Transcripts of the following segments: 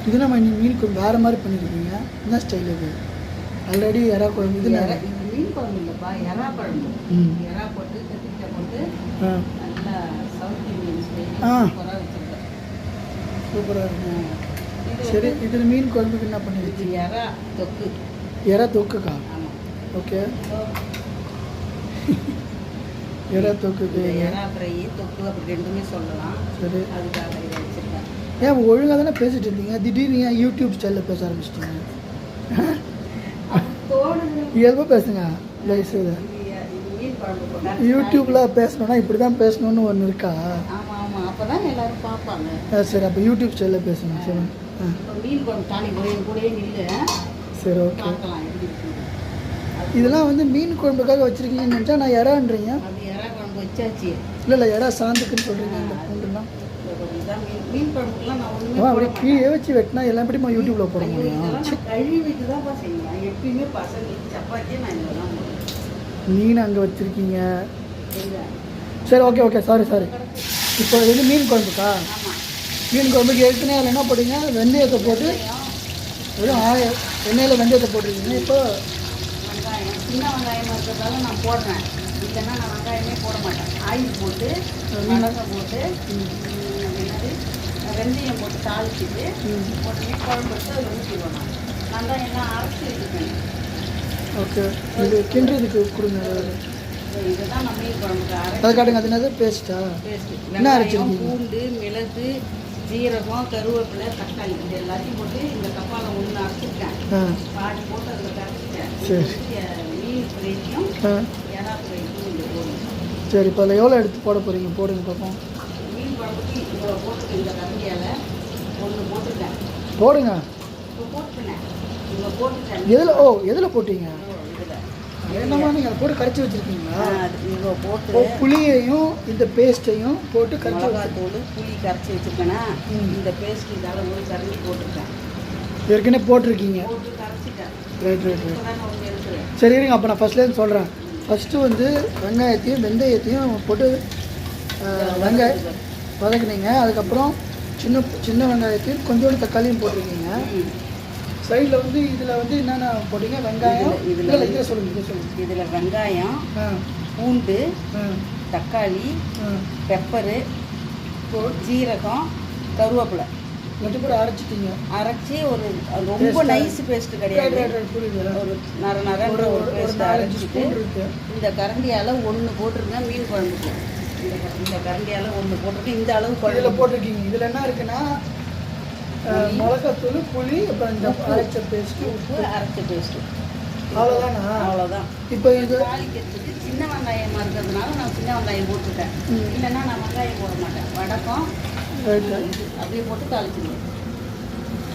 இது நம்ம மீன் குழம்பு வேறு மாதிரி பண்ணியிருக்கீங்க. என்ன ஸ்டைல் இது? ஆல்ரெடி எறா குழம்பு இது மீன் குழம்பு இல்லைப்பா, எறா குழம்பு. எறா போட்டு கத்திரிக்காய் போட்டு நல்லா சவுத் இந்தியன் ஸ்டைல் சூப்பராக வச்சுருக்கேன். சூப்பராக இருக்கும். சரி, இதில் மீன் குழம்புக்கு என்ன பண்ணிருக்கு? எறா தொக்கு. எறா தொக்குக்கா? ஆமாம். ஓகே. எறா தொக்குக்கு எறா ஃப்ரை தொக்கு அப்படி ரெண்டுமே சொல்லலாம். சரி, அதுக்காக இதை வச்சுருக்கேன். ஏன் ஒழுங்காக தானே பேசிகிட்டு இருந்தீங்க, திடீர்னு ஏன் யூடியூப் ஸ்டைலில் பேச ஆரம்பிச்சிட்டிங்க? இயல்பாக பேசுங்க தயவுசெய்து. யூடியூப்பில் பேசணுன்னா இப்படி தான் பேசணுன்னு ஒன்று இருக்கா? ஆமாம் ஆமாம், அப்போ தான் எல்லோரும் பார்ப்பாங்க. சரி, அப்போ யூடியூப் ஸ்டைலில் பேசுங்க. சரி, மீன் குழம்பு தானி கூடயே நில்லு. சரி, ஓகே. இதெல்லாம் வந்து மீன் குழம்புக்காக வச்சுருக்கீங்கன்னு நினச்சா நான் எறான்றீங்க. அது எறா குழம்பு வச்சாச்சு. இல்லை எறா சாந்துக்குன்னு சொல்கிறீங்க. இந்த பூண்டுலாம் மீன் குழம்புக்குலாம் நான் ஒன்றுமே அப்படியே கீழே வச்சு வெட்டினா எல்லாம் எப்படிமா யூடியூப்பில் போட முடியும்? கழுவிட்டு தான்ப்பா செய்யலாம். எப்பயுமே பசங்களுக்கு சப்பாத்தியே நான் இங்கே தான் போடுவேன். மீன் அங்கே வச்சுருக்கீங்க. சரி, ஓகே ஓகே, சாரி. இப்போ இது மீன் குழம்புக்கா? மீன் குழம்புக்கு ஏற்கனவே அதில் என்ன போட்டீங்க? வெந்தயத்தை போட்டு வெறும் எண்ணெயில் வெந்தயத்தை போட்டிருக்கீங்க. இப்போ வெங்காயம், சின்ன வெங்காயமாக இருக்கிறதால நான் போடுறேன். இல்லைன்னா நான் வெங்காயமே போட மாட்டேன். ஆயில் போட்டு மிளகாய் போட்டு வெந்தயம் போட்டு தாளிச்சிட்டு உடனே குழம்பு வச்சு அதில் ஊற்றிடுவேன். நான் தான் எல்லாம் அரைச்சி வச்சுருக்கேன். ஓகே, இது கிண்டுறதுக்கு கொடுங்க. இதுதான் நான் மீன் குழம்புக்கு அதை காட்டுங்க. அது என்னது? பேஸ்ட்டா? என்ன அரைச்சிருக்கீங்க? பூண்டு, மிளகு, ஜீரகம், கருவேப்பிலை, தக்காளி இது எல்லாத்தையும் போட்டு இந்த கப்பாலை ஒன்று அரைச்சிருக்கேன். பாதி போட்டு அதில் கரைச்சிட்டேன். சரி, மீன் ஃப்ரைக்கும் எறா ஃப்ரைக்கும் இங்கே போடுங்க. சரி, இப்போ அதில் எவ்வளோ எடுத்து போட போகிறீங்க? போடுங்க பார்ப்போம். மீன் குழம்புக்கு இவ்வளோ போட்டுருக்கேன். இந்த கரண்டியால் ஒன்று போட்டுருக்கேன். போடுங்க. இப்போ போட்டுருக்கேன். இவ்வளோ போட்டுட்டேன். எதில் போட்டீங்க? என்னமா நீங்கள் அதை போட்டு கரைச்சி வச்சுருக்கீங்களா? இவ்வளோ போட்டு புளியையும் இந்த பேஸ்ட்டையும் போட்டு மிளகாத்தூள் புளி கரைச்சி வச்சுருக்கேன்னா இந்த பேஸ்ட் இதால் ஒரு கரண்டி போட்டிருக்கேன். ஏற்கனவே போட்டிருக்கீங்க. போட்டு கரைச்சிட்டேன். ரைட். சரி, இருங்க. அப்போ நான் ஃபஸ்ட்லேருந்து சொல்கிறேன். ஃபஸ்ட்டு வந்து வெங்காயத்தையும் வெந்தயத்தையும் போட்டு வெங்காயம் வதக்குனீங்க. அதுக்கப்புறம் சின்ன வெங்காயத்தையும் கொஞ்சோண்டு தக்காளியும் போட்டிருக்கீங்க. சைடில் வந்து இதில் வந்து என்னென்ன போட்டிங்க? வெங்காயம். இதில் சொல்லுங்கள். இதில் வெங்காயம், பூண்டு, தக்காளி, பெப்பரு, ஜீரகம், கருவேப்பிலை மட்டும் கூட அரைச்சிட்டிங்க. அரைச்சி ஒரு ரொம்ப நைஸ் பேஸ்ட்டு கிடையாது. ஒரு நரன்ற ஒரு பேஸ்ட் அரைச்சிட்டு இந்த கரண்டியால் ஒன்று போட்டிருங்க. மீன் குழம்புக்கு இந்த கரண்டியால் ஒன்று போட்டிருக்கு. இந்த அளவு குழம்புல போட்டிருக்கீங்க. இதில் என்ன இருக்குன்னா மிளகாத்தூள், புளி, அப்புறம் இந்த அரைச்ச பேஸ்ட்டு, உப்பு, அரைச்ச பேஸ்ட்டு, அவ்வளோதானா? அவ்வளோதான். இப்போ இது தாளிக்கிறதுக்கு சின்ன வெங்காயமாக இருக்கிறதுனால நான் சின்ன வெங்காயம் போட்டுட்டேன். இல்லைன்னா நான் வெங்காயம் போட மாட்டேன். வடக்கம் அப்படியே போட்டு தாளிச்சிடுவேன்.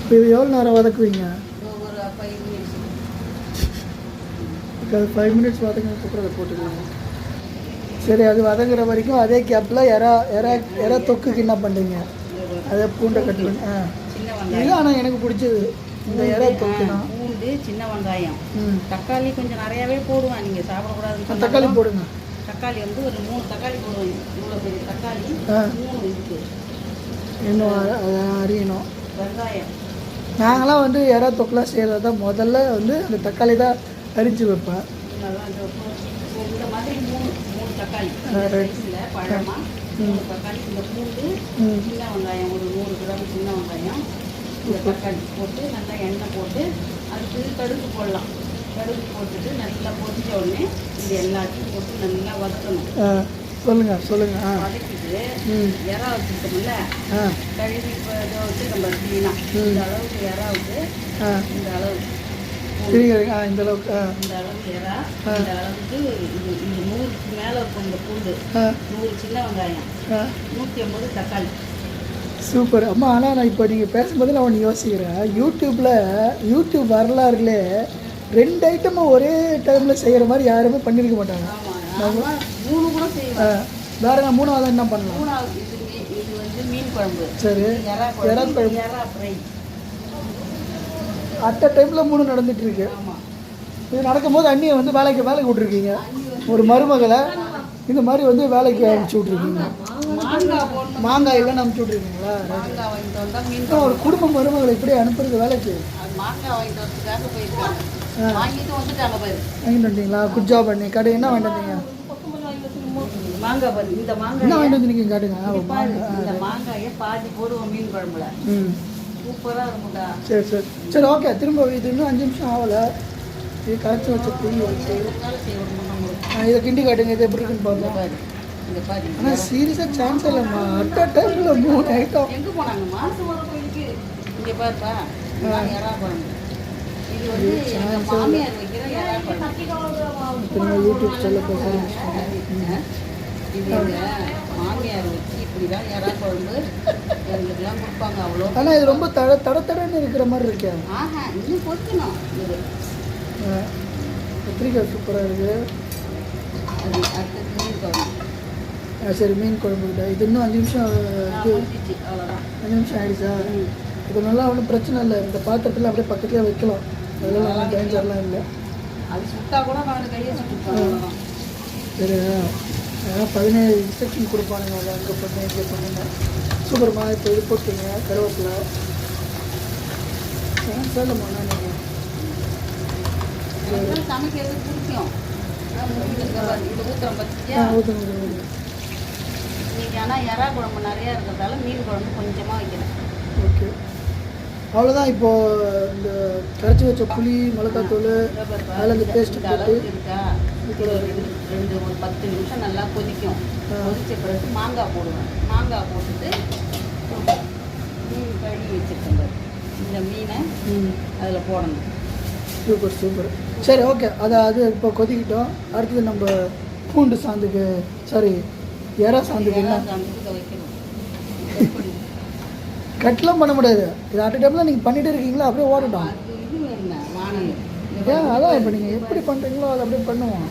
இப்போ இது எவ்வளோ நேரம் வதக்குவீங்க? ஒரு 5 மினிட்ஸ். இப்போ அது 5 மினிட்ஸ் வதங்கினதுக்கப்புறம் அதை போட்டுக்கலாம். சரி, அது வதங்குற வரைக்கும் அதே கேப்பில் எறா தொக்குக்கு என்ன பண்ணுறீங்க? அதே பூண்டை கட்டுவீங்க. இது ஆனால் எனக்கு பிடிச்சது இந்த எறா தொக்குனா பூண்டு, சின்ன வெங்காயம், தக்காளி கொஞ்சம் நிறையாவே போடுவேன். நீங்கள் சாப்பிடக்கூடாது. தக்காளி போடுங்க. தக்காளி வந்து ஒரு 3 தக்காளி போடுவேன். இவ்வளோ பெரிய தக்காளி 3 இருக்குது. இன்னும் அறியணும். வெங்காயம் நாங்களாம் வந்து எறா தொக்குலாம் செய்கிறது தான் முதல்ல வந்து அந்த தக்காளி தான் அரிச்சு வைப்பேன். இந்த மாதிரி 3 தக்காளி சைஸில் பழமாக 3 தக்காளி, இந்த பூண்டு, சின்ன வெங்காயம் ஒரு 100 கிராம் சின்ன வெங்காயம், இந்த தக்காளி போட்டு நல்லா எண்ணெய் போட்டு அதுக்கு கடுகு போடலாம். கடுகு போட்டுட்டு நல்லா பொரிஞ்ச உடனே இது எல்லாத்தையும் போட்டு நல்லா வதக்கணும். சொல்லுங்கள். வதக்கிட்டு எறா வச்சுருக்கோம்ல, கழுவி இப்போ இதை வச்சு நம்ம க்ளீனாக இந்த அளவுக்கு எறாவுக்கு இந்த அளவுக்கு இந்த அளவுக்கு எறா இந்த அளவுக்கு இது 100க்கு மேலே இருக்கும். இந்த பூண்டு 100 சின்ன வெங்காயம் 150 தக்காளி. சூப்பர் அம்மா. ஆனால் நான் இப்போ நீங்கள் பேசும்போது நான் ஒன்று யோசிக்கிறேன். யூடியூப் வரலாறுலே 2 ஐட்டமும் ஒரே டைமில் செய்கிற மாதிரி யாருமே பண்ணியிருக்க மாட்டாங்க. 3 கூட செய்வேன். வேறு நான் 3வது என்ன பண்ணலாம்? 3வது இது வந்து மீன் குழம்பு. சரி, எறா ஃப்ரை. அட்ட டைமில் 3 நடந்துட்டு இருக்கு. இது நடக்கும்போது அண்ணியை வந்து வேலைக்கு விட்டுருக்கீங்க. ஒரு மருமகளை இந்த மாதிரி வந்து வேலைக்கு அனுப்பிச்சி விட்ருக்கீங்க. மாங்காய் போடணும். மாங்காய் எல்லாம் அனுப்பிச்சி விட்ருக்கீங்களா? மாங்காய் வாங்கிட்டு வந்தால் மீன் ஒரு குடும்ப மருமகளை இப்படி அனுப்புறது வேலைக்கு? அது மாங்காய் வாங்கிட்டு வரதுக்காக போயிருக்காங்க. வாங்கிட்டு வந்துட்டாங்க பாரு. வாங்கிட்டு வந்தீங்களா? குட் ஜாப் பண்ணி. கடை என்ன வாங்கிட்டு வந்தீங்க? மாங்காய் பாரு. இந்த என்ன மாங்காய் வாங்கிட்டு வந்தீங்க காட்டுங்க. இந்த மாங்காயை பாதி போடுவோம் மீன் குழம்புல. சூப்பராக இருக்கும்டா. சரி சரி சரி ஓகே. திரும்ப இது இன்னும் 5 நிமிஷம் ஆகலை. இது கரைச்சி வச்ச புளி வச்சு இதை கிண்டி காட்டுங்க. இது எப்படி இருக்குன்னு பார்ப்போம். ஆனால் சீரியஸாக சான்ஸ் இல்லைம்மா. அட் டைமில் 3 ஐட்டம். எங்கே போனாங்க? மாசம் ஒரு கோயிலுக்கு. இங்கே பாருப்பா, எறா குழம்பு. இது வந்து எங்கள் மாமியார் வைக்கிற எறா குழம்பு. யூடியூப் சொல்ல போகிறேன். இது எங்கள் மாமியார் வச்சு இப்படி தான் எறா குழம்பு எங்களுக்குலாம் கொடுப்பாங்க. அவ்வளோ. ஆனால் இது ரொம்ப தடன்னு இருக்கிற மாதிரி இருக்கேன். ஆஹா, இன்னும் பொறுக்கணும். இது கத்திரிக்காய் சூப்பராக இருக்குது. அது அடுத்தது மீன் குழம்பு. சரி மீன் குழம்பு கிட்ட இது இன்னும் 5 நிமிஷம். இது அவ்வளோதான். 5 நிமிஷம் ஆகிடுச்சா? இது நல்லா ஒன்றும் பிரச்சனை இல்லை. இந்த பாத்திரத்தில் அப்படியே பக்கத்துலேயே வைக்கலாம். அதெல்லாம் நல்லா டேஞ்சர்லாம் இல்லை. அது சுட்டா கூட நான் கையை சுட்டுருக்காங்க. சரி 17 இன்ஸ்ட்ரக்ஷன் கொடுப்பானுங்க. அதை அங்கே பண்ணு இங்கே பண்ணுங்க. சூப்பர்மா. இப்போ இது போட்டுங்க கருவேப்பிலை. சொல்லம்மா நீங்கள் சமைக்கிறது பிடிக்கும். இது ஊற்றுறோம் பற்றியா? ஊற்றுங்க. இன்னைக்கு ஆனால் எறா குழம்பு நிறையா இருக்கிறதால மீன் குழம்பு கொஞ்சமாக வைக்கிறேன். ஓகே அவ்வளோதான். இப்போது இந்த கரைச்சி வச்ச புளி மிளகாத்தூள் அதில் இந்த பேஸ்ட்டு போட்டு இருக்கா. ஒரு 10 நிமிஷம் நல்லா கொதிக்கும். கொதிச்ச பிறகு மாங்காய் போடுவேன். மாங்காய் போட்டுட்டு மீன் கழுவி வச்சுருக்கேன். இந்த மீனை அதில் போடணும். Super super. சரி ஓகே. அது இப்போ கொதிக்கிட்டோம். அடுத்தது நம்ம பூண்டு சாந்துக்கு எறா சாந்துக்கு என்ன வைக்கணும். கட்லாம் பண்ண முடியாது. இது அட் டைமில் நீங்கள் பண்ணிகிட்டே இருக்கீங்களா? அப்படியே ஓடட்டும். இது வேணுண்ணா வானல். அதான் இப்போ நீங்கள் எப்படி பண்ணுறீங்களோ அதை அப்படியே பண்ணுவோம்.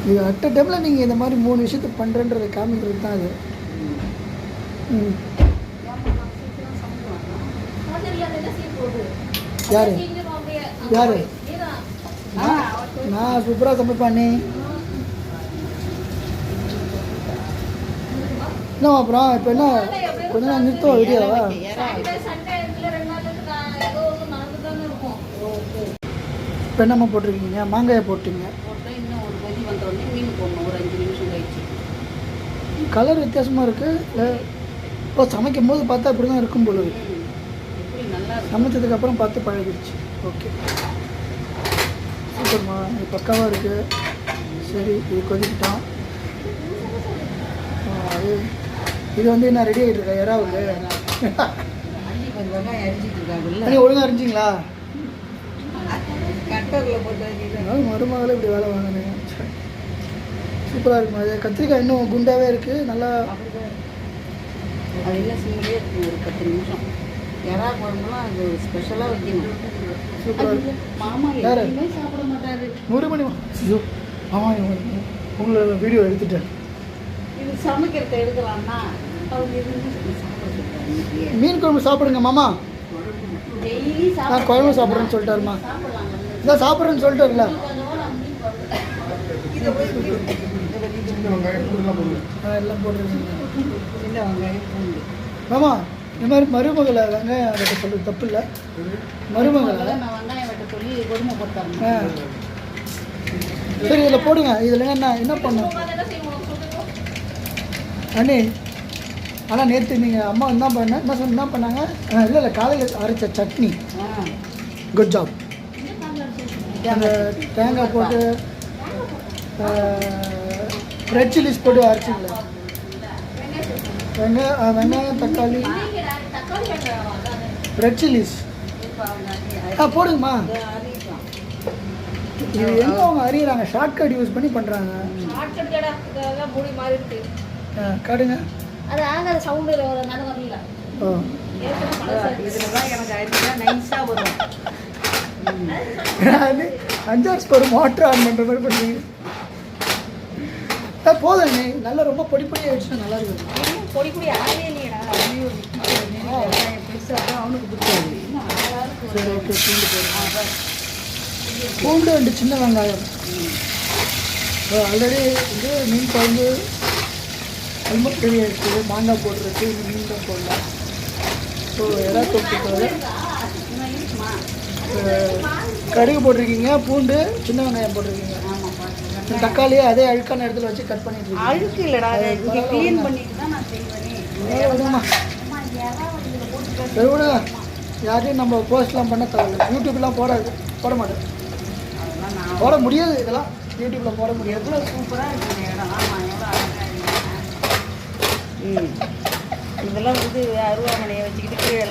இது அட் டைமில் நீங்கள் இந்த மாதிரி 3 விஷயத்துக்கு பண்ணுறன்றதை காமிக்கிறது தான் அது. யார் நான் சூப்பராக சமைப்பானே. இன்னும் அப்புறம் இப்போ என்ன கொஞ்ச நேரம் நிறுத்துவோம் வீடியோவா? இப்போ என்னம்மா போட்டிருக்கீங்க? மாங்காயை போட்டிங்க. இன்னும் ஒரு கொதி வந்தோடனே மீன் போடணும். ஒரு 5 நிமிஷம் கழிச்சு. கலர் வித்தியாசமாக இருக்குது. இப்போ சமைக்கும் போது பார்த்தா அப்படி தான் இருக்கும் போல இருக்கு. நல்லா சமைச்சதுக்கப்புறம் பார்த்து பழகிடுச்சு. ஓகே சூப்பர்மா. இது பக்காவாக இருக்குது. சரி இது கொதிக்கிட்டோம். இது வந்து என்ன ரெடி ஆகிட்டு இருக்கா எறாவுக்கு? வெங்காயம் அரிஞ்சிட்டு இருக்காங்கல்ல. நீங்கள் ஒழுங்காக அரிஞ்சிங்களா? கட்டரில் போட்டு மருமகளே இப்படி வேலை வாங்கினீங்க. சூப்பராக இருக்குமா? அது கத்திரிக்காய் இன்னும் குண்டாகவே இருக்குது. நல்லா அது எல்லாம் சிம்மிலே இருக்கும். ஒரு 10 நிமிஷம். எறா குழம்புலாம் அது ஸ்பெஷலாக வைக்கணும். சூப்பராக. மாமா யாருமே சாப்பிட மாட்டாரு. 100 மணி. ஐயோ ஆமாம் உங்களை வீடியோ எடுத்துட்டேன். இது சமைக்கிறத எடுக்கலாம்னா அவங்க இருந்து சாப்பிட. மீன் குழம்பு சாப்பிடுங்க மாமா. டெய்லி நான் குழம்பு சாப்பிட்றேன்னு சொல்லிட்டாருமா. இதான் சாப்பிட்றேன்னு சொல்லிட்டாருல. எல்லாம் போட்டுருக்கீங்க. சின்ன வெங்காயம் பூண்டு. மாமா இந்த மாதிரி மருமகளை வெங்காயம் வெட்ட சொல்கிறது தப்பு இல்லை. மருமகளை நான் வெங்காயம் வெட்ட சொல்லி கொடுமைப்படுத்தாங்க. சரி இதில் போடுங்க. இதில் என்ன பண்ணணும் அண்ணி? ஆனால் நேற்று நீங்கள் அம்மா என்ன பண்ணாங்க? இல்லை காலையில் அரைச்ச சட்னி. Good job. அந்த தேங்காய் போட்டு ரெட் சில்லிஸ் போட்டு அரைச்சிங்களா? வெங்காயம் தக்காளி ரெட் சில்லிஸ் போடுங்கம்மா. இது எங்கே அவங்க அறியிறாங்க? ஷார்ட்கட் யூஸ் பண்ணி பண்ணுறாங்க. காட்டுங்க. அது ஆகாத சவுண்டு வரல. ஓ இதில் தான் எனக்கு ஐடியா நைஸாக வரும். அது 5 ஹவர்ஸ் ஒரு மோட்டர் ஆன் பண்ணுற மாதிரி பண்ணுறீங்க. போதும் நீ நல்லா ரொம்ப பொடி பொடி ஆகிடுச்சுன்னா நல்லா இருக்கும். பொடி பொடி ஆகவே இல்லையடா. பெருசாக அவனுக்கு பிடிக்காது. சரி ஓகே. பூண்டு போடுறேன். பூண்டு 2 சின்ன வெங்காயம். ஆல்ரெடி வந்து மீன் குழம்பு ஆல்மோஸ்ட் ரெடி ஆகிடுச்சு. மாங்காய் போட்டுருக்கு, இன்னும் மீன் தான் போடலாம். ஸோ எறா தொட்டுக்கு இன்னும் இருக்குமா? கடுகு போட்டிருக்கீங்க, பூண்டு, சின்ன வெங்காயம் போட்டிருக்கீங்க. ஆமாம் பாருங்க. தக்காளியே அதே அழுக்கான இடத்துல வச்சு கட் பண்ணிட்டு இருக்கீங்க. அழுக்கு இல்லைடா, அதை இங்கே க்ளீன் பண்ணிட்டு தான் நான் செய்வேனே. விடுமா அம்மா யாரா இதில் போட்டு சரி விடுங்க. யாரையும் நம்ம போஸ்ட்லாம் பண்ண தேவையில்லை. யூடியூப்லாம் போட மாட்டேன். அதெல்லாம் நான் போட முடியாது, இதெல்லாம் யூடியூப்பில் போட முடியாது. எவ்வளோ சூப்பராக இருக்குது இந்த இடம். ஆமாம், எவ்வளோ அழகாக இருக்கேன். இதெல்லாம் வந்து அருவாமனையை வச்சுக்கிட்டு கீழே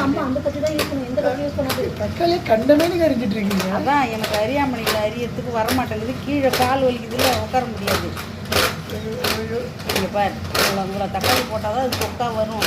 அம்மா அந்த கத்தி தான் யூஸ் பண்ணுவோம். இந்த கத்தி யூஸ் பண்ணாது. தக்காளியே கண்டமே நீங்கள் அரிஞ்சிட்டு இருக்கீங்க. அதான் எனக்கு அரியாமனையில் அரியறதுக்கு வரமாட்டேங்குது. கீழே கால் வலிக்குதுல, உட்கார முடியாது. இங்கே பாரு, இவ்வளோ தக்காளி போட்டால் தான் அது சொக்கா வரும்.